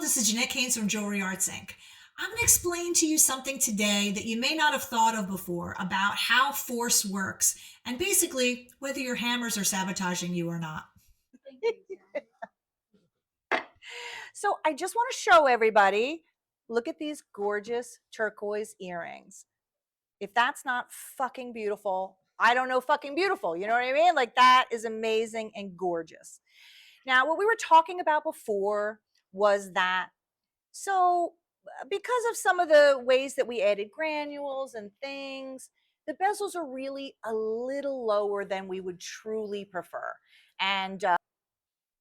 this is Jeanette Keynes from Jewelry Arts Inc. I'm going to explain to you something today that you may not have thought of before about how force works and basically whether your hammers are sabotaging you or not. So I just want to show everybody, look at these gorgeous turquoise earrings. If that's not fucking beautiful, I don't know fucking beautiful. You know what I mean? Like that is amazing and gorgeous. Now, what we were talking about before was that, so because of some of the ways that we added granules and things, the bezels are really a little lower than we would truly prefer. And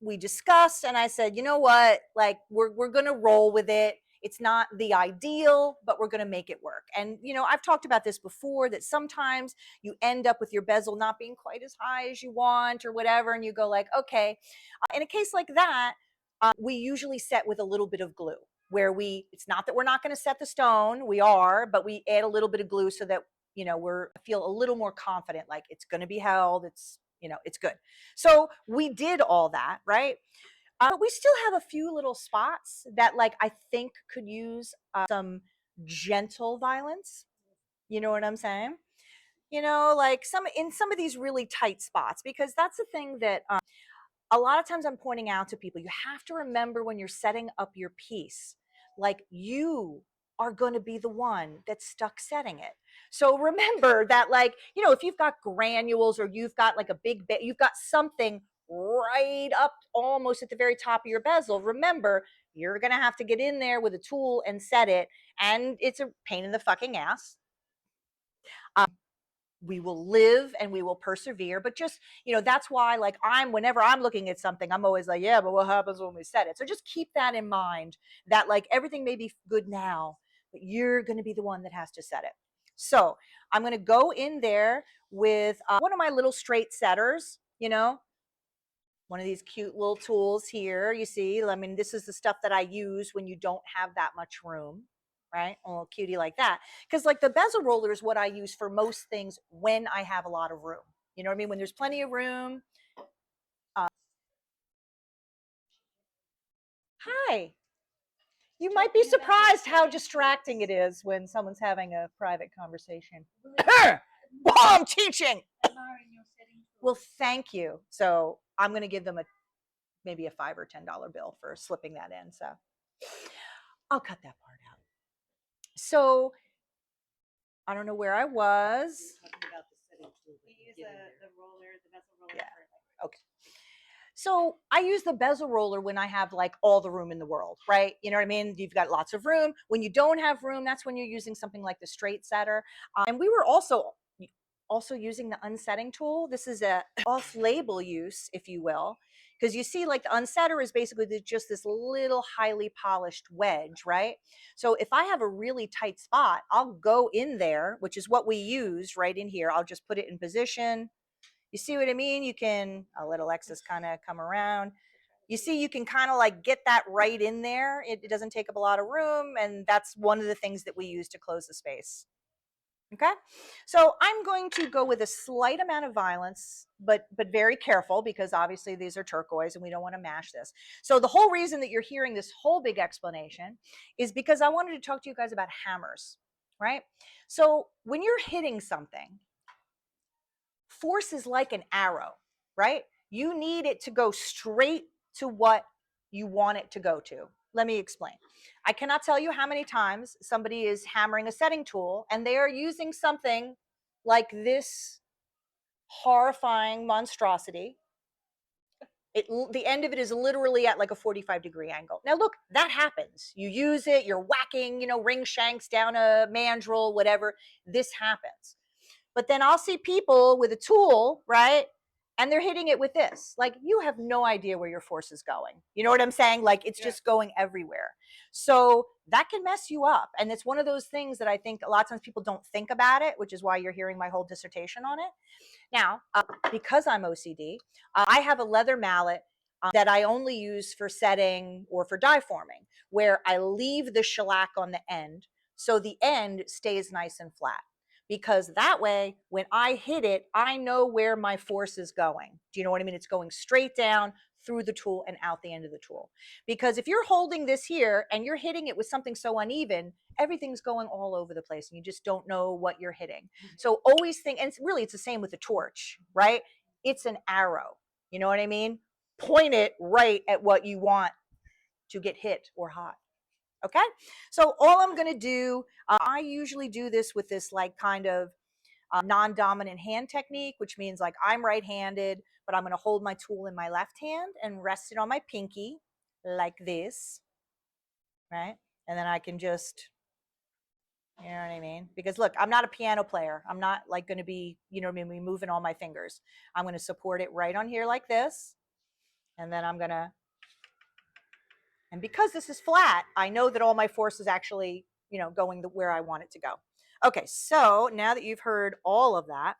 we discussed, and I said, you know what, like we're going to roll with it. It's not the ideal, but we're going to make it work. And, you know, I've talked about this before, that sometimes you end up with your bezel not being quite as high as you want or whatever. And you go like, okay, in a case like that, we usually set with a little bit of glue, where it's not that we're not going to set the stone, we are, but we add a little bit of glue so that, you know, feel a little more confident, like it's going to be held. It's, you know, it's good. So we did all that, right? But we still have a few little spots that, like, I think could use some gentle violence. You know what I'm saying? You know, like in some of these really tight spots, because that's the thing that a lot of times I'm pointing out to people. You have to remember when you're setting up your piece, like you are going to be the one that's stuck setting it. So remember that, like, you know, if you've got granules or you've got like a you've got something right up almost at the very top of your bezel, remember, you're going to have to get in there with a tool and set it. And it's a pain in the fucking ass. We will live and we will persevere. But just, you know, that's why, like, whenever I'm looking at something, I'm always like, yeah, but what happens when we set it? So just keep that in mind, that like everything may be good now, but you're going to be the one that has to set it. So I'm going to go in there with one of my little straight setters, you know, one of these cute little tools here. You see, I mean, this is the stuff that I use when you don't have that much room, right? A little cutie like that. Because like the bezel roller is what I use for most things when I have a lot of room. You know what I mean? When there's plenty of room. Hi. You might be surprised how distracting it is when someone's having a private conversation. While I'm teaching. Well, thank you. So I'm going to give them maybe a $5 or $10 bill for slipping that in. So I'll cut that part out. So I don't know where I was. Yeah. Okay. So I use the bezel roller when I have like all the room in the world, right? You know what I mean? You've got lots of room. When you don't have room, that's when you're using something like the straight setter. And we were also using the unsetting tool. This is a off-label use, if you will, because you see, like, the unsetter is basically just this little highly polished wedge, right? So if I have a really tight spot, I'll go in there, which is what we use right in here. I'll just put it in position. You see what I mean? You can, I'll let Alexis kind of come around. You see, you can kind of like get that right in there. It doesn't take up a lot of room. And that's one of the things that we use to close the space. Okay, so I'm going to go with a slight amount of violence, but very careful, because obviously these are turquoise and we don't want to mash this. So the whole reason that you're hearing this whole big explanation is because I wanted to talk to you guys about hammers, right? So when you're hitting something, force is like an arrow, right? You need it to go straight to what you want it to go to. Let me explain. I cannot tell you how many times somebody is hammering a setting tool and they are using something like this horrifying monstrosity. The end of it is literally at like a 45-degree angle. Now look, that happens. You use it, you're whacking, you know, ring shanks down a mandrel, whatever. This happens. But then I'll see people with a tool, right? And they're hitting it with this. Like, you have no idea where your force is going. You know what I'm saying? Like, it's just going everywhere. So that can mess you up. And it's one of those things that I think a lot of times people don't think about it, which is why you're hearing my whole dissertation on it. Now, because I'm OCD, I have a leather mallet that I only use for setting or for die forming, where I leave the shellac on the end, so the end stays nice and flat. Because that way, when I hit it, I know where my force is going. Do you know what I mean? It's going straight down through the tool and out the end of the tool. Because if you're holding this here and you're hitting it with something so uneven, everything's going all over the place and you just don't know what you're hitting. So always think, and it's the same with the torch, right? It's an arrow. You know what I mean? Point it right at what you want to get hit or hot. Okay, so all I'm going to do, I usually do this with this like kind of non-dominant hand technique, which means like I'm right-handed, but I'm going to hold my tool in my left hand and rest it on my pinky like this, right? And then I can just, you know what I mean? Because look, I'm not a piano player. I'm not like going to be, you know what I mean, moving all my fingers. I'm going to support it right on here like this. And then I'm going to, and because this is flat, I know that all my force is actually, you know, going where I want it to go. Okay, so now that you've heard all of that,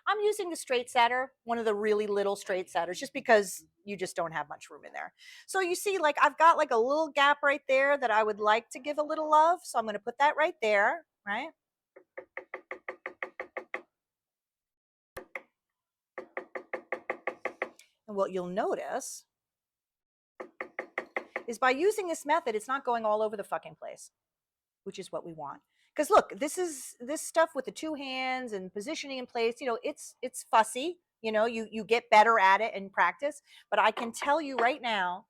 I'm using the straight setter, one of the really little straight setters, just because you just don't have much room in there. So you see, like I've got like a little gap right there that I would like to give a little love. So I'm going to put that right there, right? And what you'll notice is by using this method, it's not going all over the fucking place, which is what we want. Because look, this stuff with the two hands and positioning in place, you know, it's fussy. You know, you get better at it in practice. But I can tell you right now,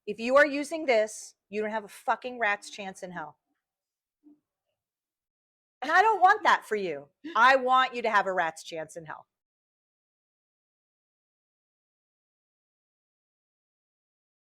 if you are using this, you don't have a fucking rat's chance in hell. And I don't want that for you. I want you to have a rat's chance in hell.